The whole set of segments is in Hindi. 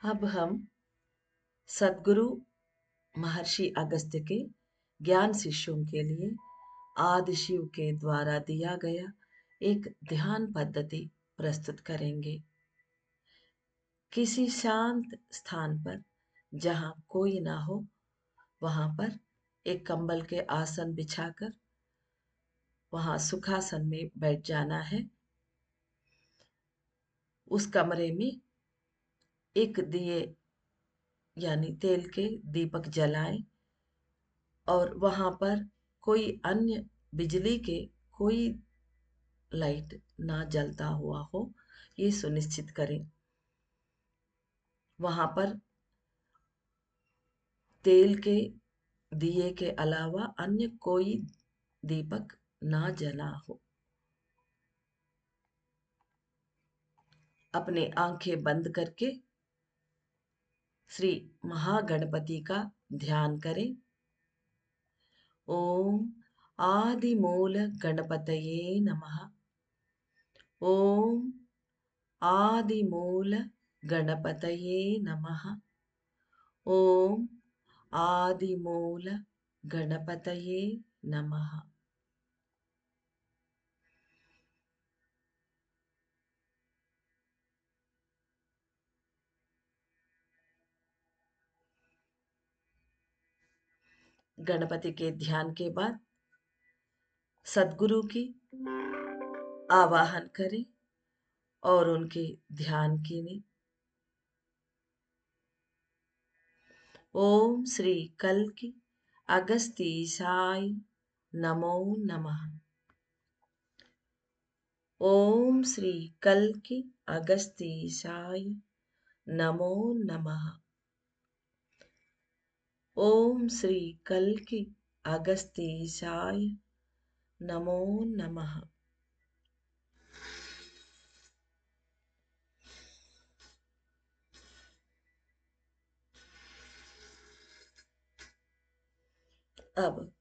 अब हम सद्गुरु महर्षि अगस्त्य के ज्ञान शिष्यों के लिए आदि शिव के द्वारा दिया गया एक ध्यान पद्धति प्रस्तुत करेंगे। किसी शांत स्थान पर जहां कोई ना हो, वहां पर एक कंबल के आसन बिछाकर वहां सुखासन में बैठ जाना है। उस कमरे में एक दिए यानी तेल के दीपक जलाएं और वहां पर कोई अन्य बिजली के कोई लाइट ना जलता हुआ हो, ये सुनिश्चित करें। वहां पर तेल के दिए के अलावा अन्य कोई दीपक ना जला हो। अपने आंखें बंद करके श्री महागणपति का ध्यान करें। ओम आदिमूल गणपतये नमः। ओम आदिमूल गणपतये नमः। ओम आदिमूल गणपतये नमः। गणपति के ध्यान के बाद सद्गुरु की आवाहन करें और उनके ध्यान कीजिए। ओम श्री कल्कि अगस्तीसाय नमो नमः। ओम श्री कल्कि अगस्तीसाय नमो नमः। ओम श्री कल्कि अगस्तीसाय नमो नमः। अब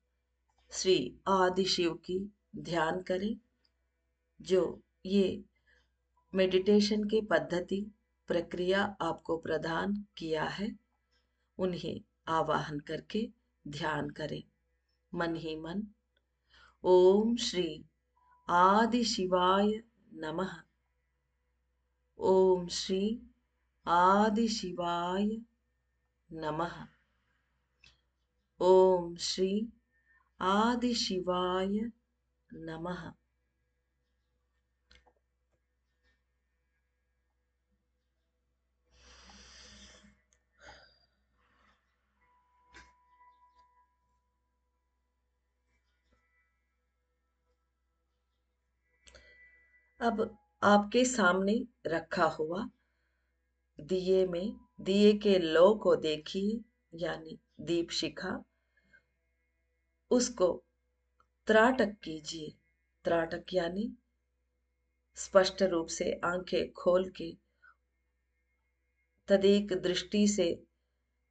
श्री आदि शिव की ध्यान करें, जो ये मेडिटेशन की पद्धति प्रक्रिया आपको प्रदान किया है। उन्हें आवाहन करके ध्यान करें मन ही मन। ओम श्री आदि शिवाय नमः। ओम श्री आदि शिवाय नमः। ओम श्री आदि शिवाय नमः। अब आपके सामने रखा हुआ दिए में दिए के लो को देखिए, यानी दीप शिखा। उसको त्राटक कीजिए। त्राटक यानी स्पष्ट रूप से आंखें खोल के तदेक दृष्टि से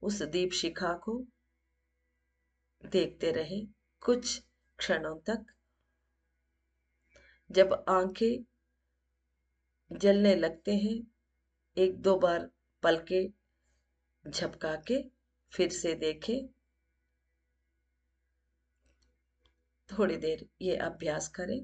उस दीप शिखा को देखते रहें कुछ क्षणों तक। जब आंखें जलने लगते हैं, एक दो बार पलके झपका के फिर से देखें। थोड़ी देर ये अभ्यास करें।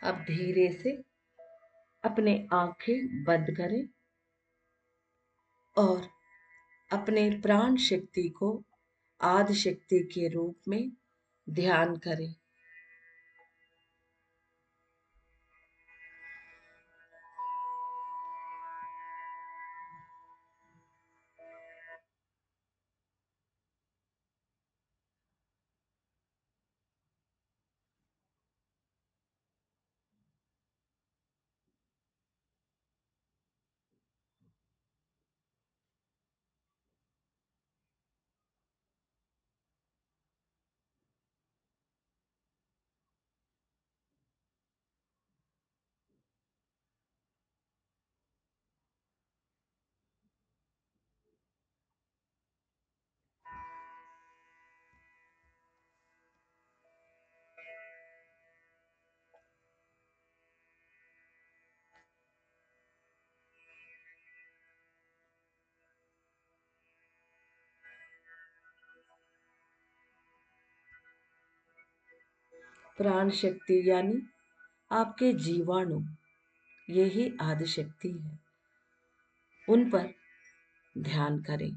अब धीरे से अपने आंखें बंद करें और अपने प्राण शक्ति को आदि शक्ति के रूप में ध्यान करें। प्राण शक्ति यानी आपके जीवाणु, यही आदि शक्ति है। उन पर ध्यान करें।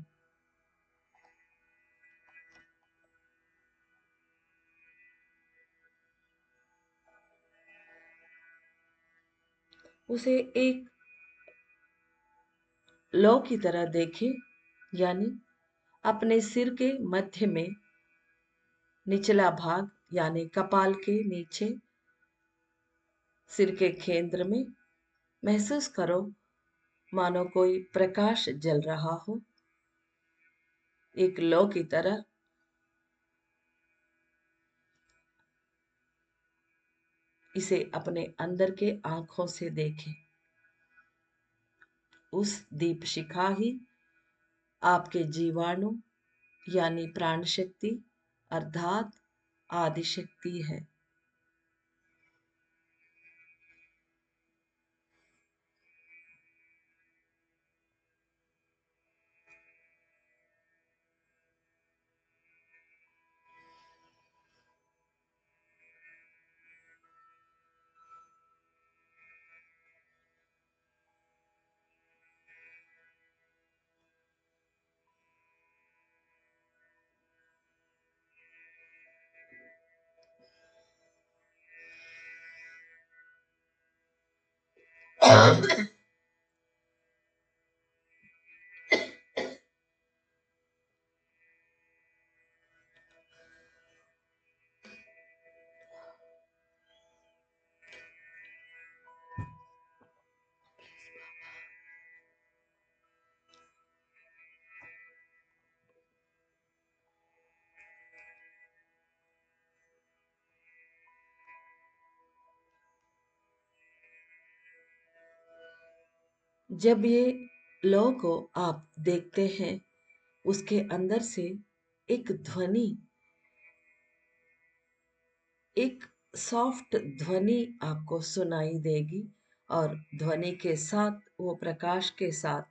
उसे एक लौ की तरह देखें, यानी अपने सिर के मध्य में, निचला भाग यानी कपाल के नीचे, सिर के केंद्र में महसूस करो मानो कोई प्रकाश जल रहा हो, एक लौ की तरह। इसे अपने अंदर के आंखों से देखें। उस दीप शिखा ही आपके जीवाणु यानी प्राण शक्ति अर्थात आदि शक्ति है। जब ये लौ को आप देखते हैं, उसके अंदर से एक ध्वनि, एक सॉफ्ट ध्वनि आपको सुनाई देगी और ध्वनि के साथ वो प्रकाश के साथ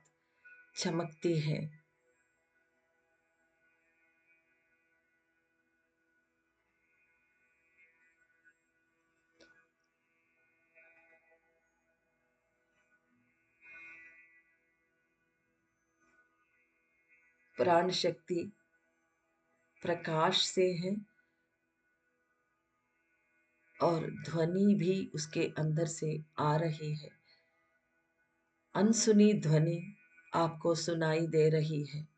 चमकती है। प्राण शक्ति प्रकाश से है और ध्वनि भी उसके अंदर से आ रही है। अनसुनी ध्वनि आपको सुनाई दे रही है।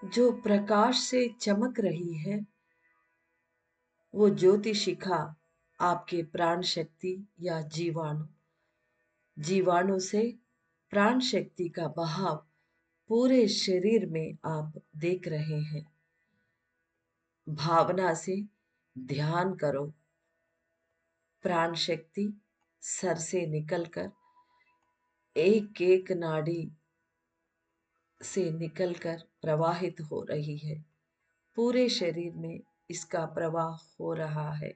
जो प्रकाश से चमक रही है, वो ज्योति शिखा आपके प्राण शक्ति या जीवाणु से प्राण शक्ति का बहाव पूरे शरीर में आप देख रहे हैं। भावना से ध्यान करो। प्राण शक्ति सर से निकलकर एक एक नाड़ी से निकलकर प्रवाहित हो रही है। पूरे शरीर में इसका प्रवाह हो रहा है।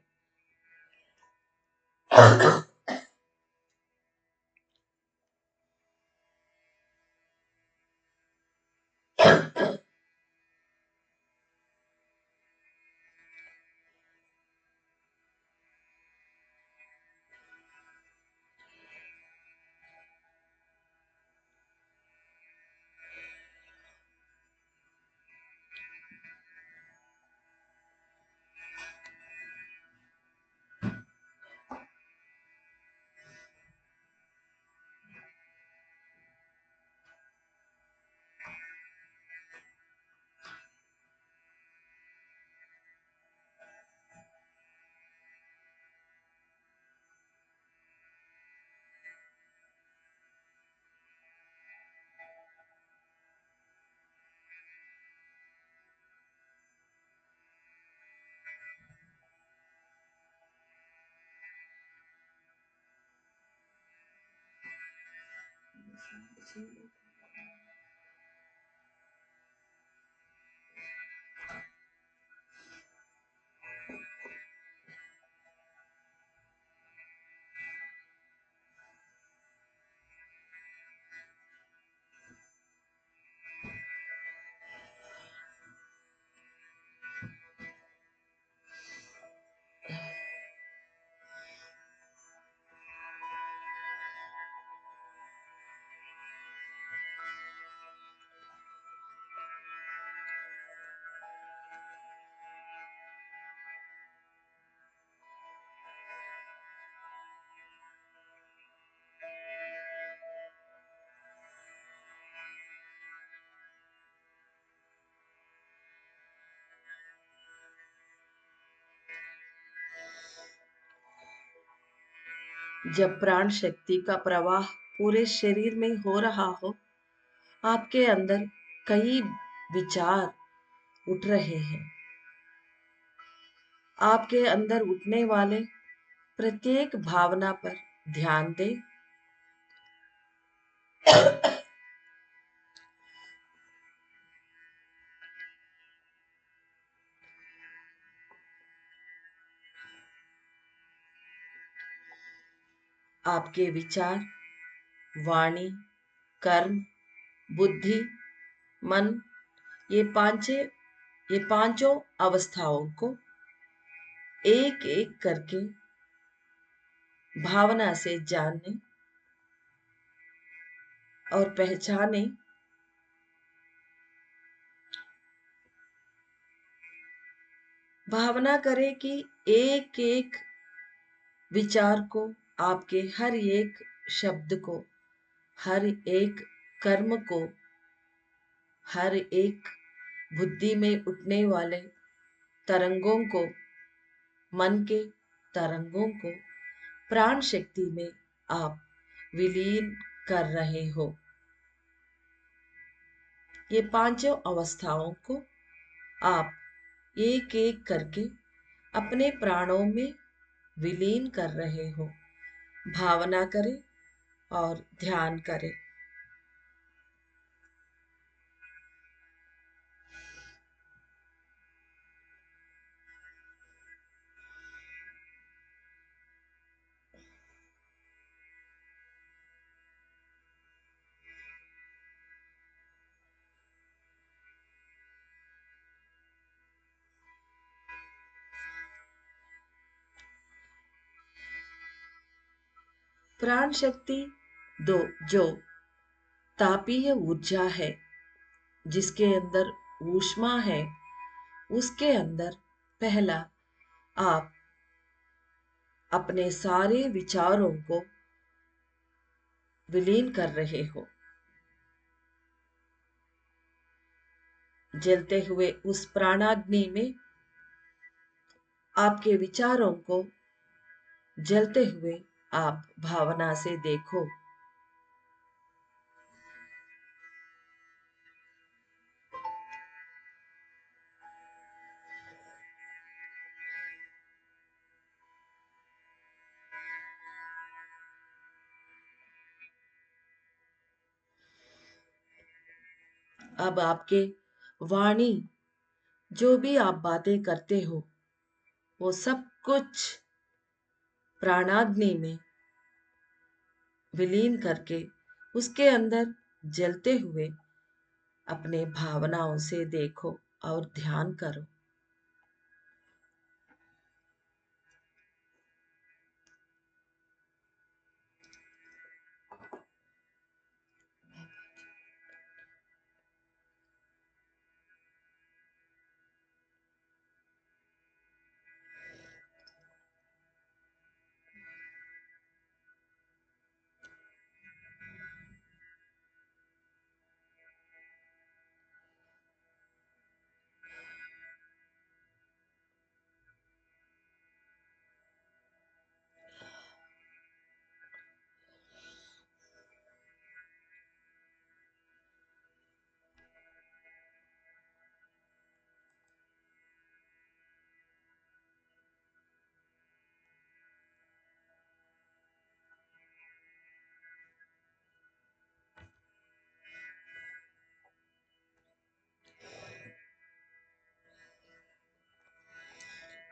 जब प्राण शक्ति का प्रवाह पूरे शरीर में हो रहा हो, आपके अंदर कई विचार उठ रहे हैं। आपके अंदर उठने वाले प्रत्येक भावना पर ध्यान दें। आपके विचार, वाणी, कर्म, बुद्धि, मन, ये पांचों अवस्थाओं को एक एक करके भावना से जानने और पहचाने। भावना करें कि एक एक विचार को, आपके हर एक शब्द को, हर एक कर्म को, हर एक बुद्धि में उठने वाले तरंगों को, मन के तरंगों को प्राण शक्ति में आप विलीन कर रहे हो। ये पांचों अवस्थाओं को आप एक एक करके अपने प्राणों में विलीन कर रहे हो। भावना करें और ध्यान करें। प्राण शक्ति दो जो तापीय ऊर्जा है, जिसके अंदर ऊष्मा है, उसके अंदर पहला आप अपने सारे विचारों को विलीन कर रहे हो। जलते हुए उस प्राणाग्नि में आपके विचारों को जलते हुए आप भावना से देखो। अब आपके वाणी, जो भी आप बातें करते हो, वो सब कुछ प्राणाग्नि में विलीन करके उसके अंदर जलते हुए अपने भावनाओं से देखो और ध्यान करो।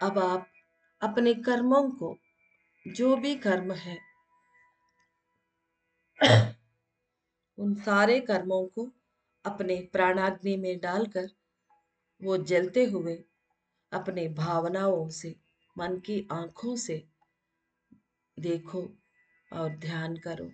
अब आप अपने कर्मों को, जो भी कर्म है, उन सारे कर्मों को अपने प्राणाग्नि में डालकर वो जलते हुए अपने भावनाओं से, मन की आंखों से देखो और ध्यान करो।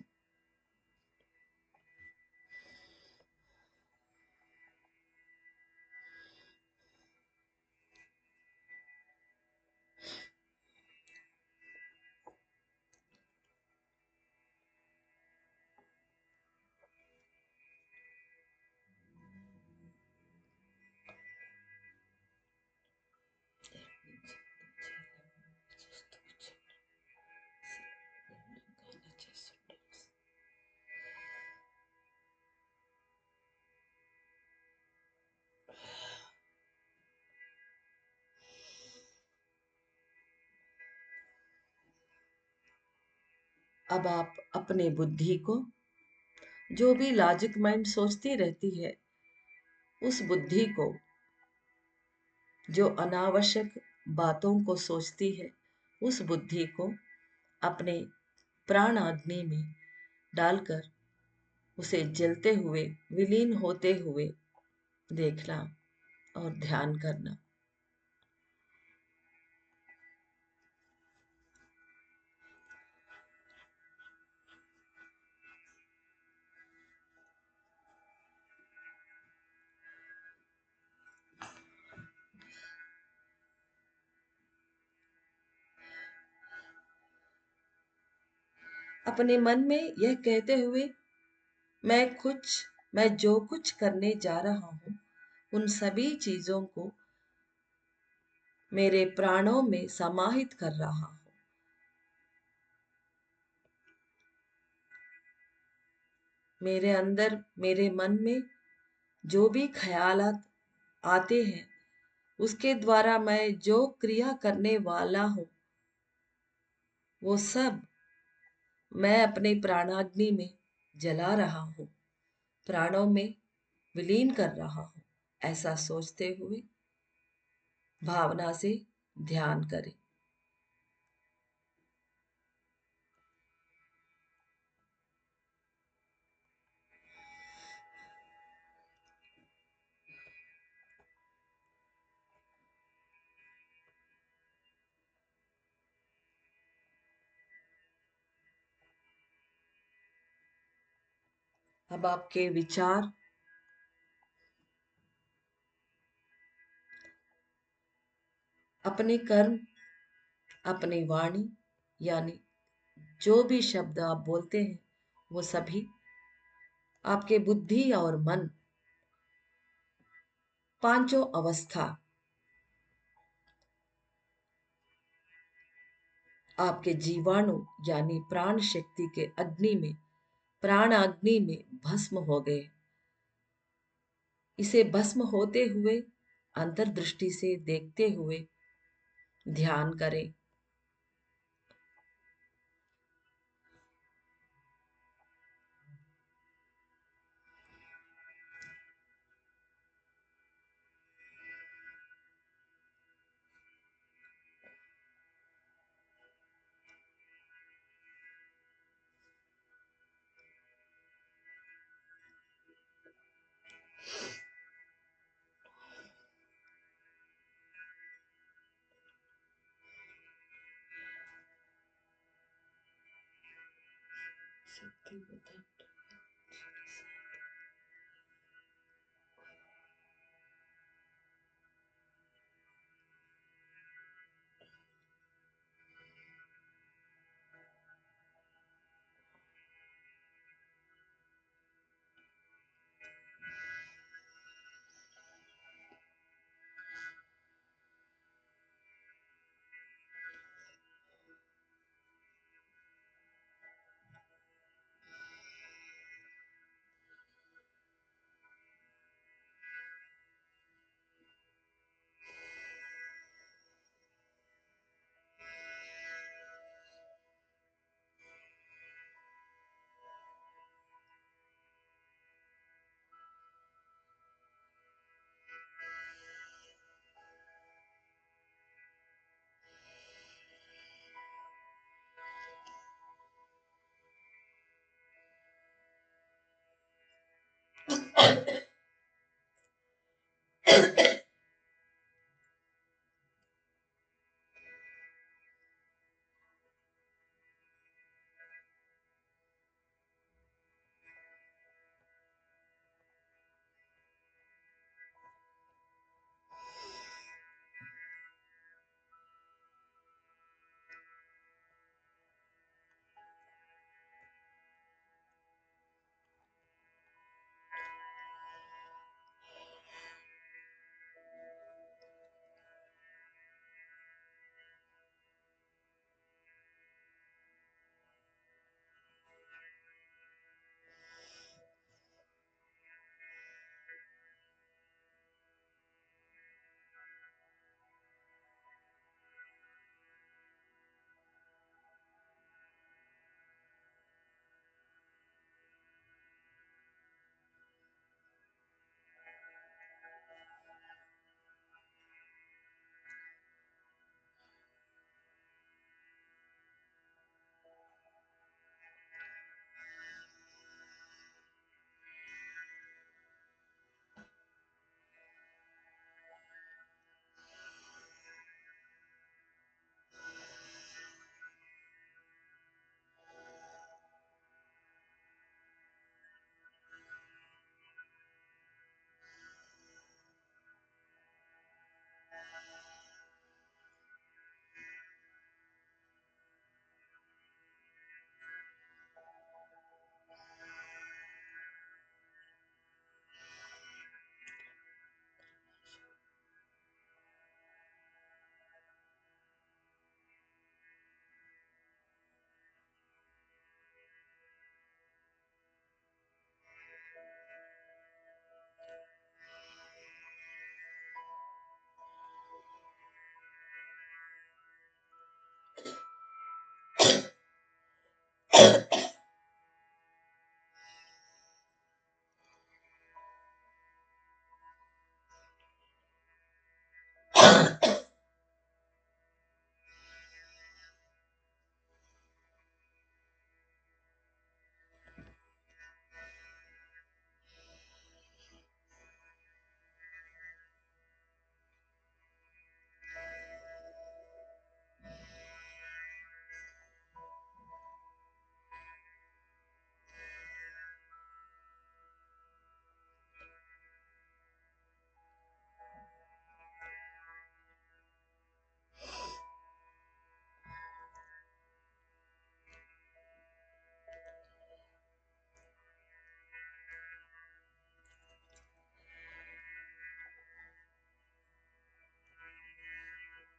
अब आप अपने बुद्धि को, जो भी लॉजिक माइंड सोचती रहती है, उस बुद्धि को, जो अनावश्यक बातों को सोचती है, उस बुद्धि को अपने प्राण अग्नि में डालकर उसे जलते हुए, विलीन होते हुए देखना और ध्यान करना। अपने मन में यह कहते हुए, मैं जो कुछ करने जा रहा हूं, उन सभी चीजों को मेरे प्राणों में समाहित कर रहा हूं। मेरे अंदर, मेरे मन में जो भी ख्यालात आते हैं, उसके द्वारा मैं जो क्रिया करने वाला हूं, वो सब मैं अपने प्राणाग्नि में जला रहा हूं, प्राणों में विलीन कर रहा हूं। ऐसा सोचते हुए भावना से ध्यान करें। अब आपके विचार, अपने कर्म, अपनी वाणी, यानी जो भी शब्द आप बोलते हैं, वो सभी आपके बुद्धि और मन पांचों अवस्था आपके जीवाणु यानी प्राण शक्ति के अग्नि में, प्राण अग्नि में भस्म हो गए। इसे भस्म होते हुए अंतर्दृष्टि से देखते हुए ध्यान करें।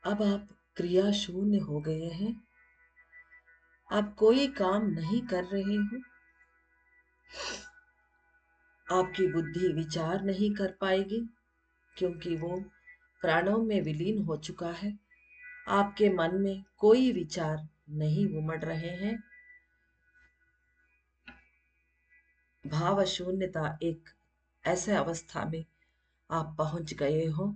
अब आप क्रिया शून्य हो गए हैं। आप कोई काम नहीं कर रहे हो। आपकी बुद्धि विचार नहीं कर पाएगी क्योंकि वो प्राणों में विलीन हो चुका है। आपके मन में कोई विचार नहीं उमड़ रहे हैं। भाव शून्यता एक ऐसे अवस्था में आप पहुंच गए हो।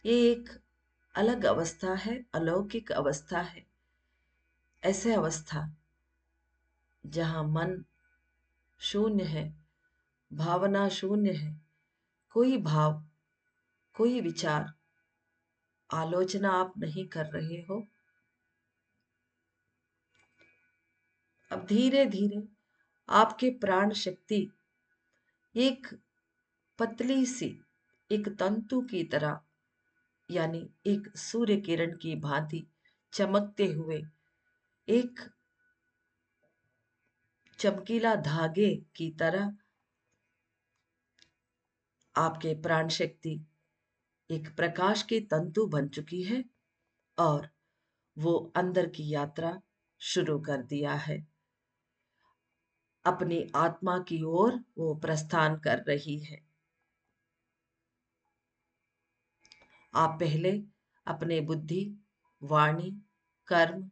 ये एक अलग अवस्था है, अलौकिक अवस्था है। ऐसे अवस्था जहां मन शून्य है, भावना शून्य है, कोई भाव, कोई विचार, आलोचना आप नहीं कर रहे हो। अब धीरे धीरे आपके प्राण शक्ति एक पतली सी, एक तंतु की तरह, यानी एक सूर्य किरण की भांति चमकते हुए, एक चमकीला धागे की तरह आपके प्राण शक्ति एक प्रकाश की तंतु बन चुकी है और वो अंदर की यात्रा शुरू कर दिया है। अपनी आत्मा की ओर वो प्रस्थान कर रही है। आप पहले अपने बुद्धि, वाणी, कर्म,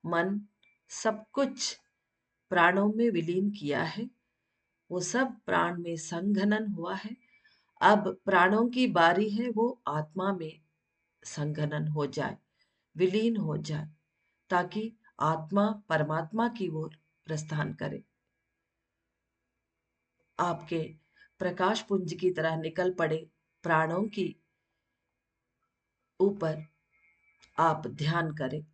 मन, सब कुछ प्राणों में विलीन किया है। वो सब प्राण में संघनन हुआ है। अब प्राणों की बारी है वो आत्मा में संघनन हो जाए, विलीन हो जाए, ताकि आत्मा परमात्मा की ओर प्रस्थान करे। आपके प्रकाश पुंज की तरह निकल पड़े प्राणों की ऊपर आप ध्यान करें।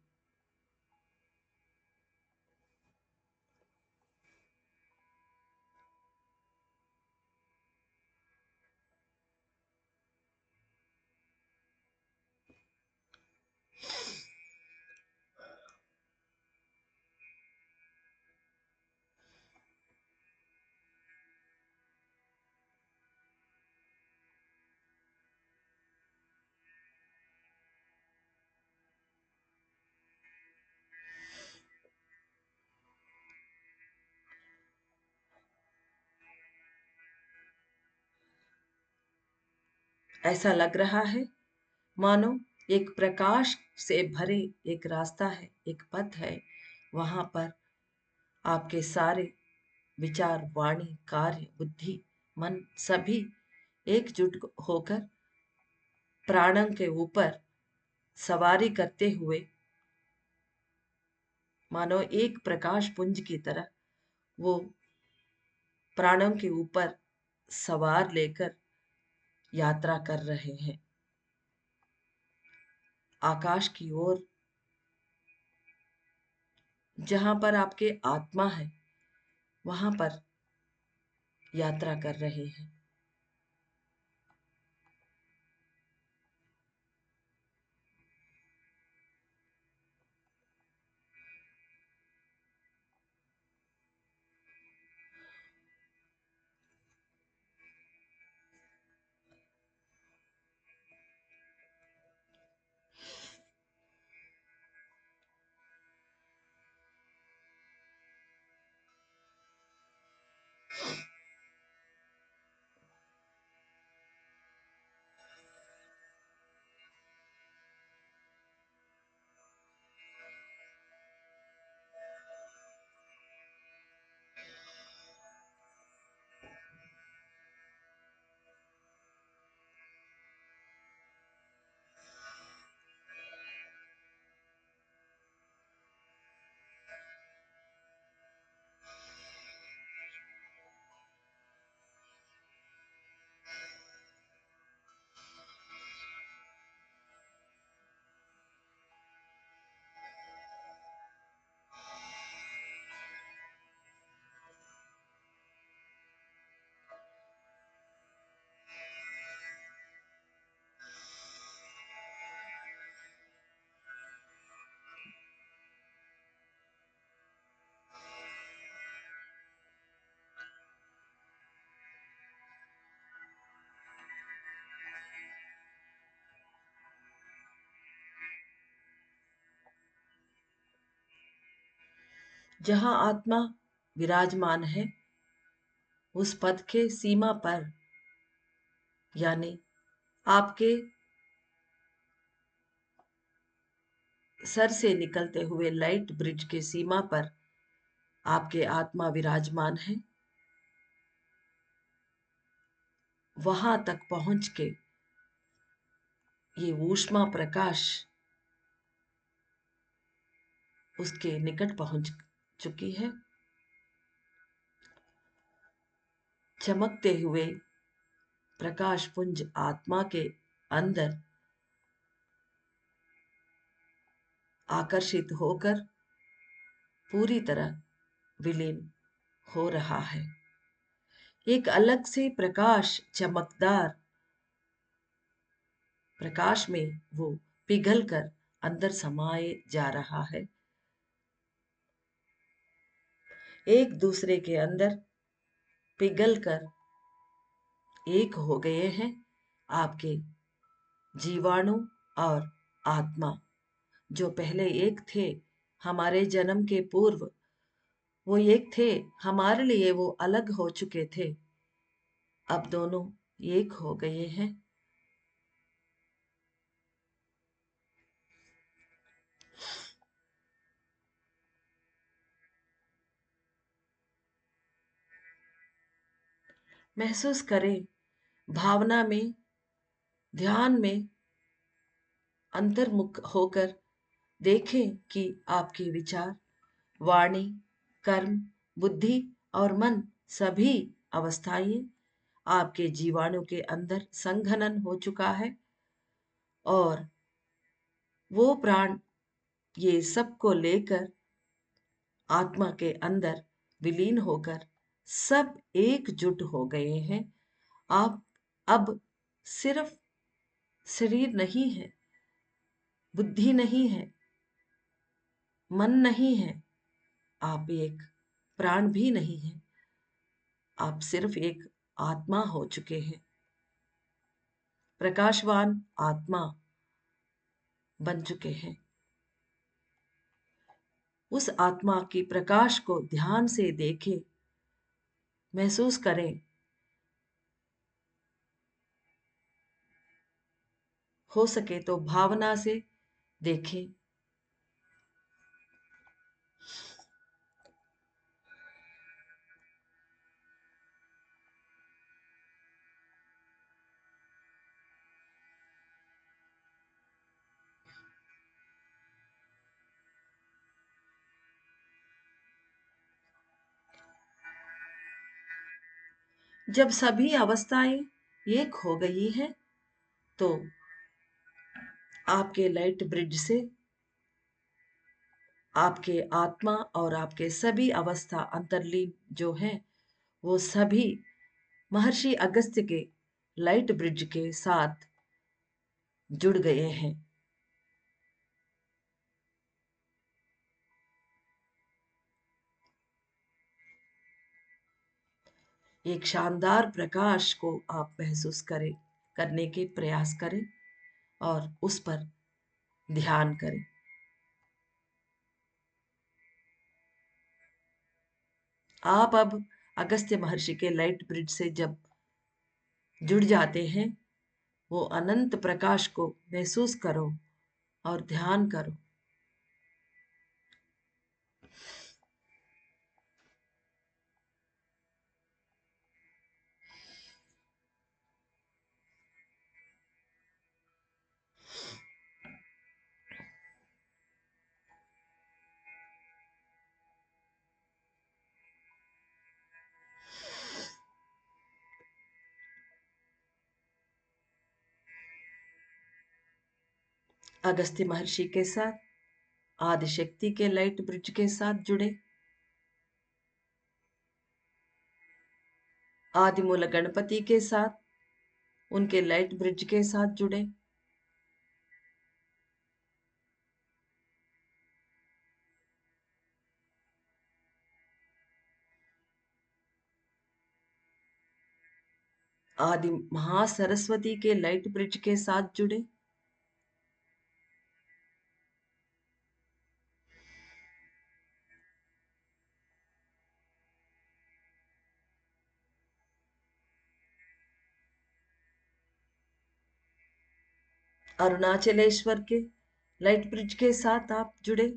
ऐसा लग रहा है मानो एक प्रकाश से भरे एक रास्ता है, एक पथ है। वहां पर आपके सारे विचार, वाणी, कार्य, बुद्धि, मन सभी एकजुट होकर प्राणों के ऊपर सवारी करते हुए, मानो एक प्रकाश पुंज की तरह वो प्राणों के ऊपर सवार लेकर यात्रा कर रहे हैं आकाश की ओर, जहां पर आपके आत्मा है वहां पर यात्रा कर रहे हैं। जहां आत्मा विराजमान है, उस पथ के सीमा पर, यानी आपके सर से निकलते हुए लाइट ब्रिज के सीमा पर आपके आत्मा विराजमान है। वहां तक पहुंच के ये ऊष्मा प्रकाश उसके निकट पहुंच चुकी है। चमकते हुए प्रकाश पुंज आत्मा के अंदर आकर्षित होकर पूरी तरह विलीन हो रहा है। एक अलग से प्रकाश, चमकदार प्रकाश में वो पिघल कर अंदर समाये जा रहा है। एक दूसरे के अंदर पिघल कर एक हो गए हैं आपके जीवाणु और आत्मा। जो पहले एक थे हमारे जन्म के पूर्व, वो एक थे, हमारे लिए वो अलग हो चुके थे, अब दोनों एक हो गए हैं। महसूस करें, भावना में, ध्यान में अंतर्मुख होकर देखें कि आपके विचार, वाणी, कर्म, बुद्धि और मन सभी अवस्थाएं आपके जीवाणु के अंदर संघनन हो चुका है और वो प्राण ये सब को लेकर आत्मा के अंदर विलीन होकर सब एकजुट हो गए हैं। आप अब सिर्फ शरीर नहीं है, बुद्धि नहीं है, मन नहीं है, आप एक प्राण भी नहीं है, आप सिर्फ एक आत्मा हो चुके हैं, प्रकाशवान आत्मा बन चुके हैं। उस आत्मा की प्रकाश को ध्यान से देखें, महसूस करें। हो सके तो भावना से देखें। जब सभी अवस्थाएं एक हो गई हैं, तो आपके लाइट ब्रिज से आपके आत्मा और आपके सभी अवस्था अंतर्लीन जो हैं, वो सभी महर्षि अगस्त्य के लाइट ब्रिज के साथ जुड़ गए हैं। एक शानदार प्रकाश को आप महसूस करें, करने के प्रयास करें और उस पर ध्यान करें। आप अब अगस्त्य महर्षि के लाइट ब्रिज से जब जुड़ जाते हैं, वो अनंत प्रकाश को महसूस करो और ध्यान करो। अगस्त्य महर्षि के साथ, आदिशक्ति के लाइट ब्रिज के साथ जुड़े, आदिमूल गणपति के साथ, उनके लाइट ब्रिज के साथ जुड़े, आदि महासरस्वती के लाइट ब्रिज के साथ जुड़े, अरुणाचलेश्वर के लाइट ब्रिज के साथ आप जुड़े।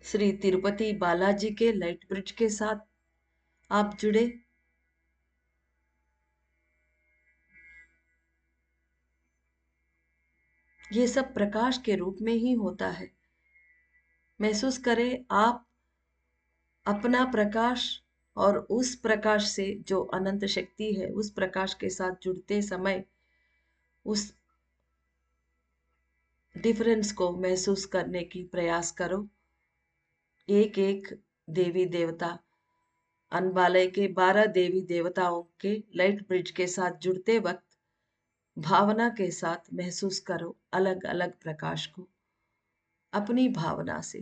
श्री तिरुपति बालाजी के लाइट ब्रिज के साथ आप जुड़े। ये सब प्रकाश के रूप में ही होता है। महसूस करें आप अपना प्रकाश और उस प्रकाश से जो अनंत शक्ति है उस प्रकाश के साथ जुड़ते समय उस डिफरेंस को महसूस करने की प्रयास करो। एक एक देवी देवता, अनबालय के 12 देवी देवताओं के लाइट ब्रिज के साथ जुड़ते वक्त भावना के साथ महसूस करो अलग अलग प्रकाश को अपनी भावना से।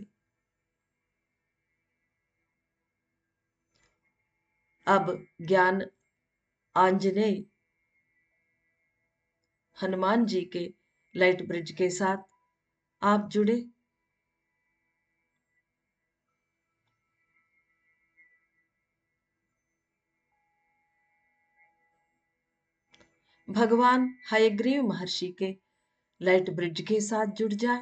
अब ज्ञान आंजनेय हनुमान जी के लाइट ब्रिज के साथ आप जुड़े। भगवान हयग्रीव महर्षि के लाइट ब्रिज के साथ जुड़ जाए।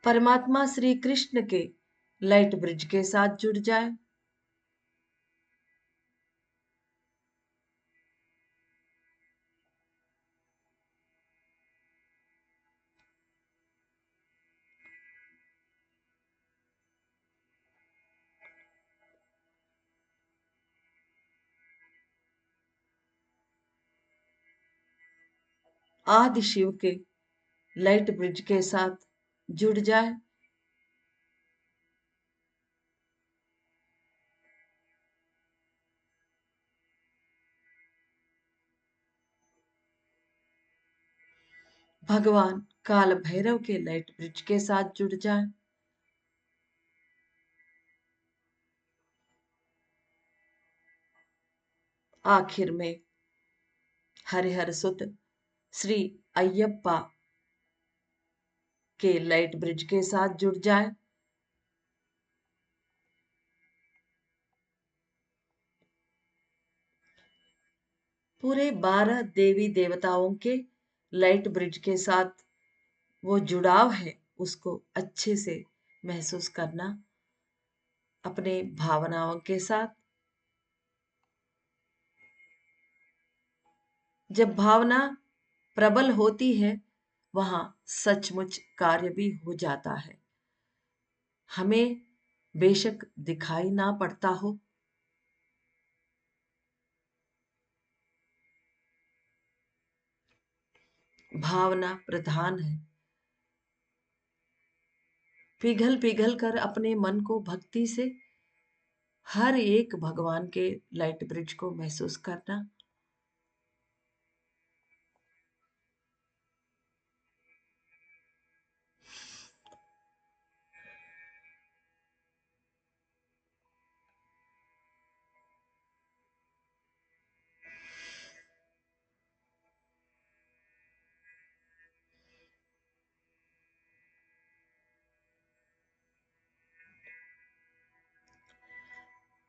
परमात्मा श्री कृष्ण के लाइट ब्रिज के साथ जुड़ जाए। आदि शिव के लाइट ब्रिज के साथ जुड़ जाए। भगवान काल भैरव के लाइट ब्रिज के साथ जुड़ जाए। आखिर में हरिहर सुत श्री अयप्पा के लाइट ब्रिज के साथ जुड़ जाए। पूरे 12 देवी देवताओं के लाइट ब्रिज के साथ वो जुड़ाव है उसको अच्छे से महसूस करना अपने भावनाओं के साथ। जब भावना प्रबल होती है वहां सचमुच कार्य भी हो जाता है। हमें बेशक दिखाई ना पड़ता हो, भावना प्रधान है। पिघल पिघल कर अपने मन को भक्ति से हर एक भगवान के लाइट ब्रिज को महसूस करना।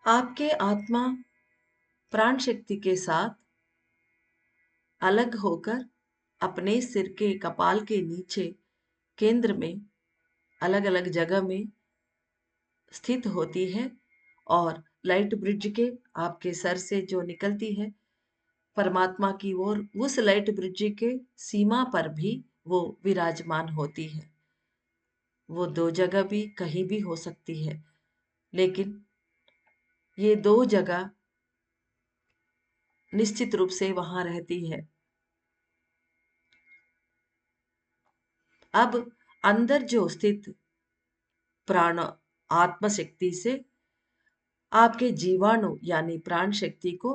आपके आत्मा प्राण शक्ति के साथ अलग होकर अपने सिर के कपाल के नीचे केंद्र में अलग अलग जगह में स्थित होती है और लाइट ब्रिज के आपके सर से जो निकलती है परमात्मा की ओर उस लाइट ब्रिज के सीमा पर भी वो विराजमान होती है। वो दो जगह भी कहीं भी हो सकती है लेकिन ये दो जगह निश्चित रूप से वहां रहती है। अब अंदर जो स्थित प्राण आत्म शक्ति से आपके जीवाणु यानी प्राण शक्ति को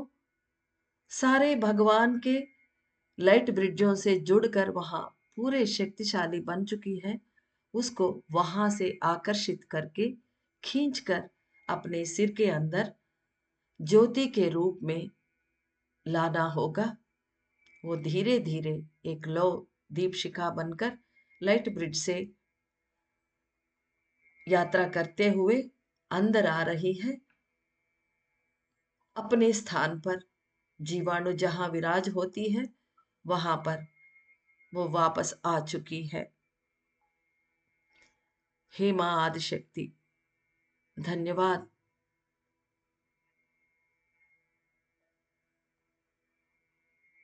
सारे भगवान के लाइट ब्रिड्जों से जुड़कर वहां पूरे शक्तिशाली बन चुकी है, उसको वहां से आकर्षित करके खींचकर अपने सिर के अंदर ज्योति के रूप में लाना होगा। वो धीरे धीरे एक लौ दीपशिखा बनकर लाइट ब्रिज से यात्रा करते हुए अंदर आ रही है। अपने स्थान पर जीवाणु जहां विराज होती है वहां पर वो वापस आ चुकी है। हे मां आदिशक्ति, धन्यवाद।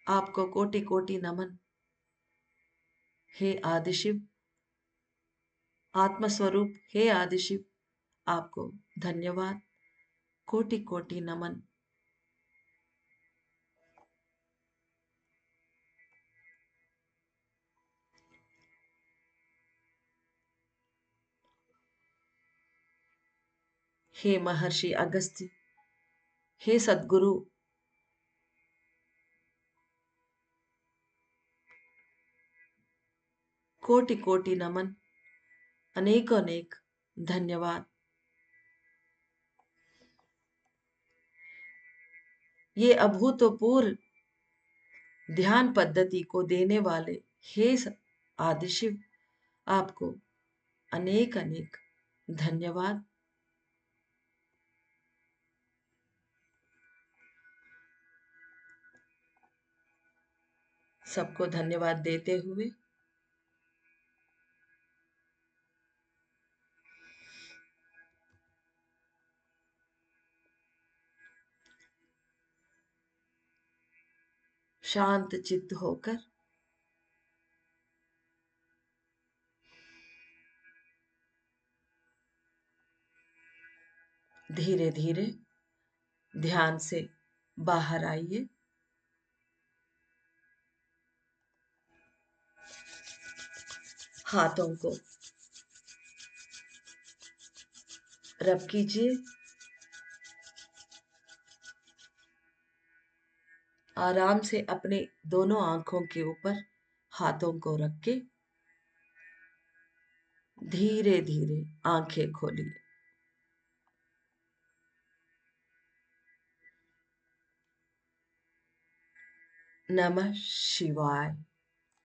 आपको कोटि कोटि नमन। हे आदिशिव, आत्मस्वरूप हे आदिशिव, आपको धन्यवाद, कोटि कोटि नमन। हे महर्षि अगस्त्य, हे सद्गुरु, कोटि कोटि नमन, अनेक अनेक धन्यवाद। ये अभूतपूर्व ध्यान पद्धति को देने वाले हे आदिशिव, आपको अनेक अनेक धन्यवाद। सबको धन्यवाद देते हुए शांत चित्त होकर धीरे धीरे ध्यान से बाहर आइए। हाथों को रब कीजिए। आराम से अपने दोनों आंखों के ऊपर हाथों को रख के धीरे धीरे आंखें खोलिए। नमः शिवाय।